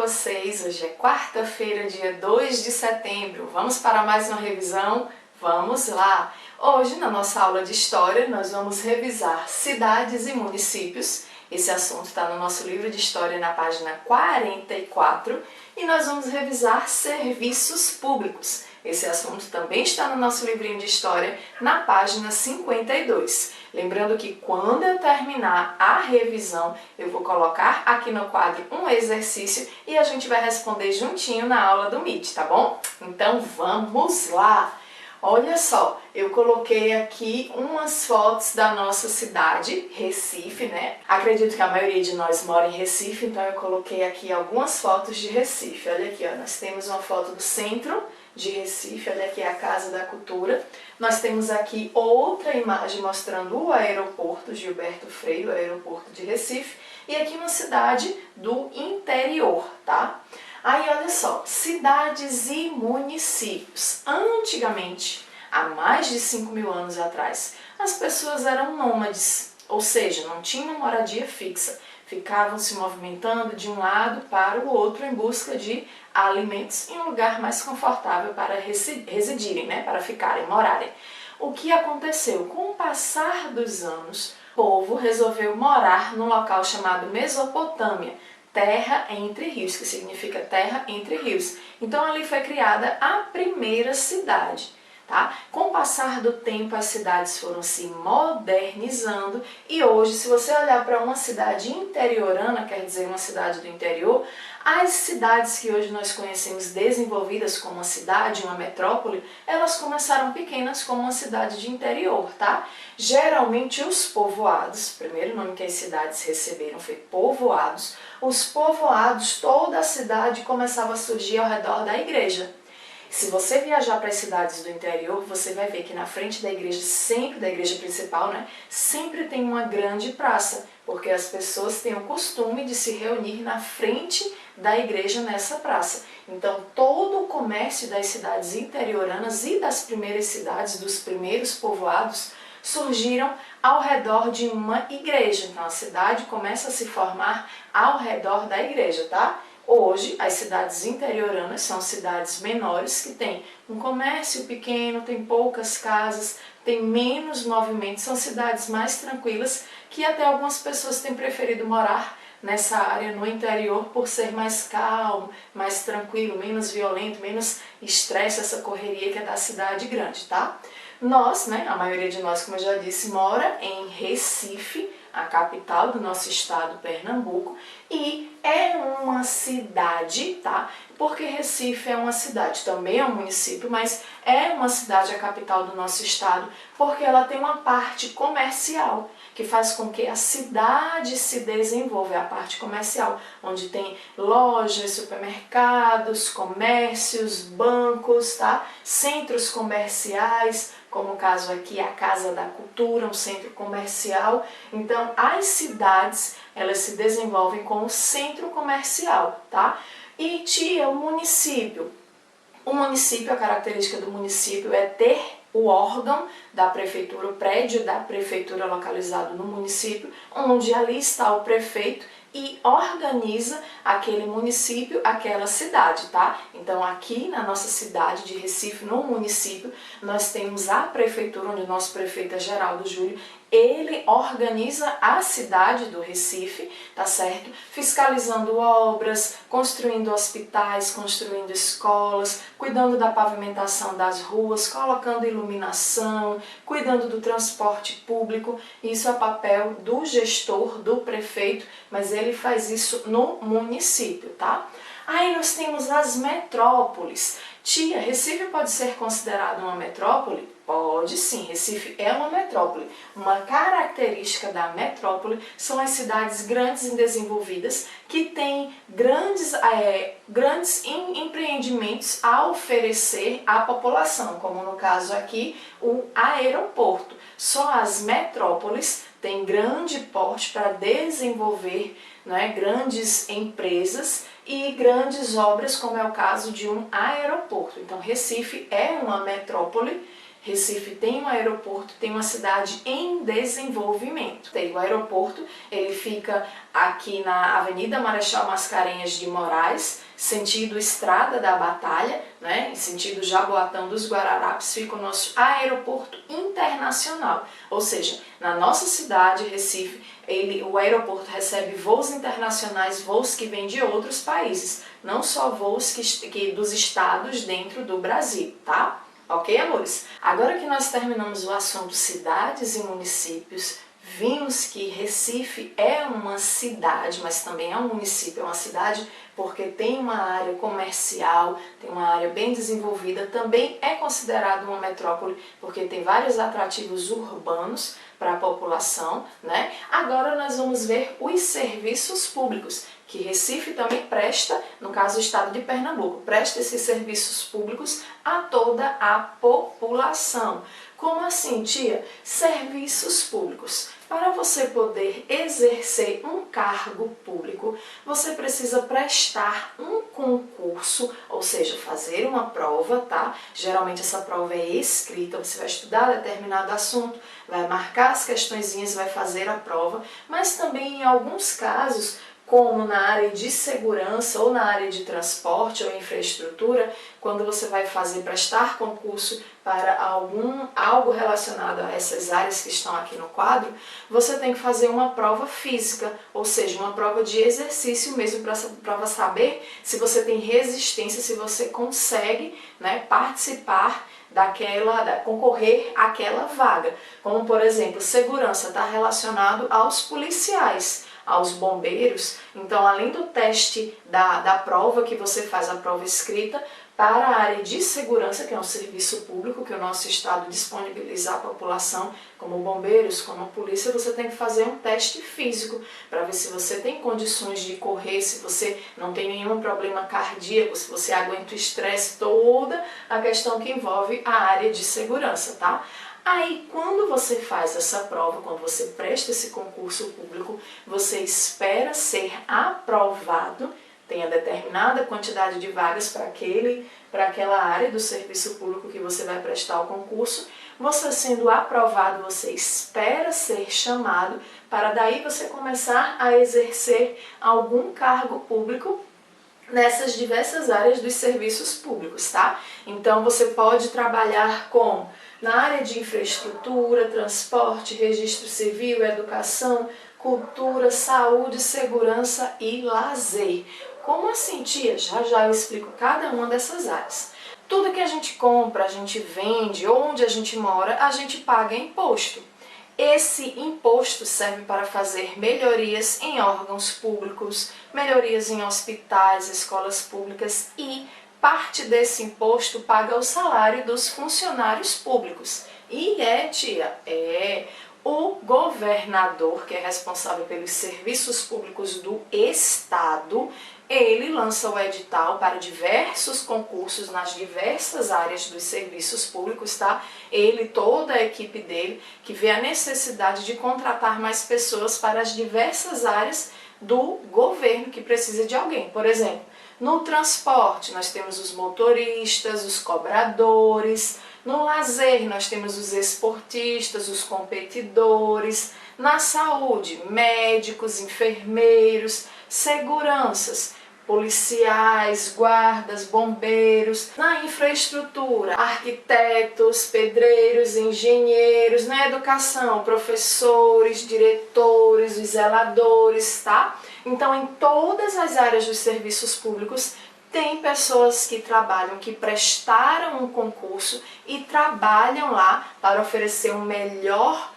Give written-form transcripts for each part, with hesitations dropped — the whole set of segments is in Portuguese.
vocês? Hoje é quarta-feira, dia 2 de setembro. Vamos para mais uma revisão? Vamos lá! Hoje, na nossa aula de História, nós vamos revisar cidades e municípios. Esse assunto está no nosso livro de História, na página 44. E nós vamos revisar serviços públicos. Esse assunto também está no nosso livrinho de História, na página 52. Lembrando que quando eu terminar a revisão, eu vou colocar aqui no quadro um exercício e a gente vai responder juntinho na aula do Meet, tá bom? Então vamos lá! Olha só, eu coloquei aqui umas fotos da nossa cidade, Recife, né? Acredito que a maioria de nós mora em Recife, então eu coloquei aqui algumas fotos de Recife. Olha aqui, ó, nós temos uma foto do centro de Recife, olha aqui a Casa da Cultura. Nós temos aqui outra imagem mostrando o aeroporto Gilberto Freire, o aeroporto de Recife, e aqui uma cidade do interior, tá? Aí olha só, cidades e municípios. Antigamente, há mais de 5.000 anos atrás, as pessoas eram nômades, ou seja, não tinham moradia fixa. Ficavam se movimentando de um lado para o outro em busca de alimentos em um lugar mais confortável para residirem, né? Para ficarem, morarem. O que aconteceu? Com o passar dos anos, o povo resolveu morar num local chamado Mesopotâmia, terra entre rios, que significa terra entre rios. Então ali foi criada a primeira cidade. Tá? Com o passar do tempo, as cidades foram se modernizando e hoje, se você olhar para uma cidade interiorana, quer dizer, uma cidade do interior, as cidades que hoje nós conhecemos desenvolvidas como uma cidade, uma metrópole, elas começaram pequenas como uma cidade de interior, tá? Geralmente os povoados, o primeiro nome que as cidades receberam foi povoados, os povoados, toda a cidade começava a surgir ao redor da igreja. Se você viajar para as cidades do interior, você vai ver que na frente da igreja, sempre da igreja principal, né, sempre tem uma grande praça, porque as pessoas têm o costume de se reunir na frente da igreja nessa praça. Então, todo o comércio das cidades interioranas e das primeiras cidades, dos primeiros povoados, surgiram ao redor de uma igreja. Então, a cidade começa a se formar ao redor da igreja, tá? Hoje, as cidades interioranas são cidades menores que têm um comércio pequeno, tem poucas casas, tem menos movimento, são cidades mais tranquilas que até algumas pessoas têm preferido morar nessa área no interior por ser mais calmo, mais tranquilo, menos violento, menos estresse, essa correria que é da cidade grande, tá? Nós, né, a maioria de nós, como eu já disse, mora em Recife, a capital do nosso estado, Pernambuco, e é uma cidade, tá? Porque Recife é uma cidade, também é um município, mas é uma cidade, a capital do nosso estado, porque ela tem uma parte comercial, que faz com que a cidade se desenvolva, é a parte comercial, onde tem lojas, supermercados, comércios, bancos, tá? Centros comerciais, como o caso aqui, a Casa da Cultura, um centro comercial. Então, as cidades, elas se desenvolvem com o centro comercial, tá? E tia, o município. O município, a característica do município é ter o órgão da prefeitura, o prédio da prefeitura localizado no município, onde ali está o prefeito e organiza aquele município, aquela cidade, tá? Então aqui na nossa cidade de Recife, no município, nós temos a prefeitura, onde o nosso prefeito é Geraldo Júlio, ele organiza a cidade do Recife, tá certo? Fiscalizando obras, construindo hospitais, construindo escolas, cuidando da pavimentação das ruas, colocando iluminação, cuidando do transporte público. Isso é papel do gestor, do prefeito, mas ele faz isso no município, tá? Aí nós temos as metrópoles. Tia, Recife pode ser considerado uma metrópole? Pode sim, Recife é uma metrópole. Uma característica da metrópole são as cidades grandes e desenvolvidas que têm grandes empreendimentos a oferecer à população, como no caso aqui o aeroporto. Só as metrópoles têm grande porte para desenvolver, né, grandes empresas e grandes obras, como é o caso de um aeroporto. Então, Recife é uma metrópole Recife tem um aeroporto, tem uma cidade em desenvolvimento. O aeroporto, ele fica aqui na Avenida Marechal Mascarenhas de Moraes, sentido Estrada da Batalha, né? Em sentido Jaboatão dos Guararapes, fica o nosso aeroporto internacional. Ou seja, na nossa cidade, Recife, o aeroporto recebe voos internacionais, voos que vêm de outros países, não só voos dos estados dentro do Brasil, tá? Ok, amores? Agora que nós terminamos o assunto cidades e municípios, vimos que Recife é uma cidade, mas também é um município, é uma cidade porque tem uma área comercial, tem uma área bem desenvolvida, também é considerado uma metrópole porque tem vários atrativos urbanos para a população, né? Agora nós vamos ver os serviços públicos, que Recife também presta, no caso o estado de Pernambuco, presta esses serviços públicos a toda a população. Como assim, tia? Serviços públicos. Para você poder exercer um cargo público, você precisa prestar um concurso, ou seja, fazer uma prova, tá? Geralmente essa prova é escrita, você vai estudar determinado assunto, vai marcar as questõezinhas, vai fazer a prova, mas também em alguns casos, como na área de segurança ou na área de transporte ou infraestrutura, quando você vai prestar concurso para algo relacionado a essas áreas que estão aqui no quadro, você tem que fazer uma prova física, ou seja, uma prova de exercício mesmo para saber se você tem resistência, se você consegue, né, participar concorrer àquela vaga. Como, por exemplo, segurança está relacionado aos policiais, aos bombeiros. Então, além do teste da prova que você faz, a prova escrita, para a área de segurança, que é um serviço público que o nosso estado disponibiliza à população, como bombeiros, como polícia, você tem que fazer um teste físico para ver se você tem condições de correr, se você não tem nenhum problema cardíaco, se você aguenta o estresse, toda a questão que envolve a área de segurança, tá? Aí, quando você faz essa prova, quando você presta esse concurso público, você espera ser aprovado, tem a determinada quantidade de vagas para aquela área do serviço público que você vai prestar o concurso. Você sendo aprovado, você espera ser chamado para daí você começar a exercer algum cargo público nessas diversas áreas dos serviços públicos, tá? Então você pode trabalhar na área de infraestrutura, transporte, registro civil, educação, cultura, saúde, segurança e lazer. Como assim, tia? Já eu explico cada uma dessas áreas. Tudo que a gente compra, a gente vende, onde a gente mora, a gente paga imposto. Esse imposto serve para fazer melhorias em órgãos públicos, melhorias em hospitais, escolas públicas e parte desse imposto paga o salário dos funcionários públicos. E tia, o governador, que é responsável pelos serviços públicos do estado, ele lança o edital para diversos concursos nas diversas áreas dos serviços públicos, tá? Ele, toda a equipe dele, que vê a necessidade de contratar mais pessoas para as diversas áreas do governo que precisa de alguém. Por exemplo, no transporte nós temos os motoristas, os cobradores. No lazer nós temos os esportistas, os competidores. Na saúde, médicos, enfermeiros, seguranças, policiais, guardas, bombeiros. Na infraestrutura, arquitetos, pedreiros, engenheiros. Na educação, professores, diretores, os zeladores, tá? Então, em todas as áreas dos serviços públicos, tem pessoas que trabalham, que prestaram um concurso e trabalham lá para oferecer um melhor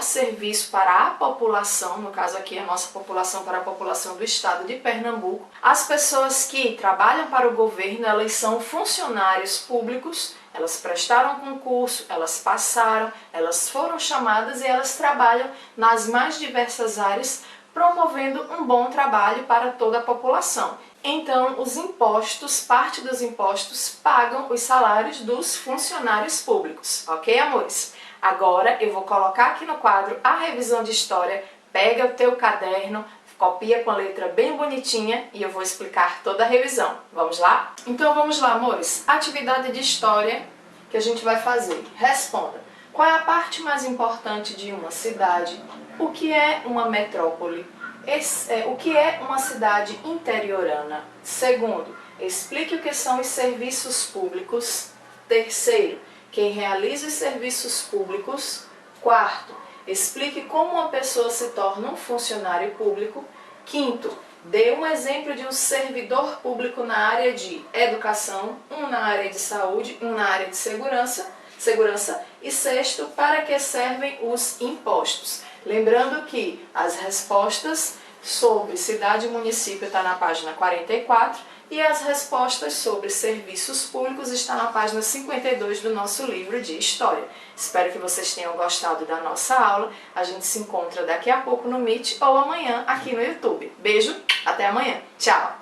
serviço para a população, no caso aqui a nossa população, para a população do estado de Pernambuco. As pessoas que trabalham para o governo, elas são funcionários públicos, elas prestaram concurso, elas passaram, elas foram chamadas e elas trabalham nas mais diversas áreas, promovendo um bom trabalho para toda a população. Então, os impostos, parte dos impostos, pagam os salários dos funcionários públicos, ok, amores? Agora eu vou colocar aqui no quadro a revisão de história, pega o teu caderno, copia com a letra bem bonitinha e eu vou explicar toda a revisão. Vamos lá? Então vamos lá, amores. Atividade de história, que a gente vai fazer. Responda. Qual é a parte mais importante de uma cidade? O que é uma metrópole? O que é uma cidade interiorana? Segundo, explique o que são os serviços públicos. Terceiro, quem realiza os serviços públicos. Quarto, explique como uma pessoa se torna um funcionário público. Quinto, dê um exemplo de um servidor público na área de educação, um na área de saúde, um na área de segurança. E sexto, para que servem os impostos. Lembrando que as respostas sobre cidade e município está na página 44 e as respostas sobre serviços públicos estão na página 52 do nosso livro de História. Espero que vocês tenham gostado da nossa aula. A gente se encontra daqui a pouco no Meet ou amanhã aqui no YouTube. Beijo, até amanhã. Tchau!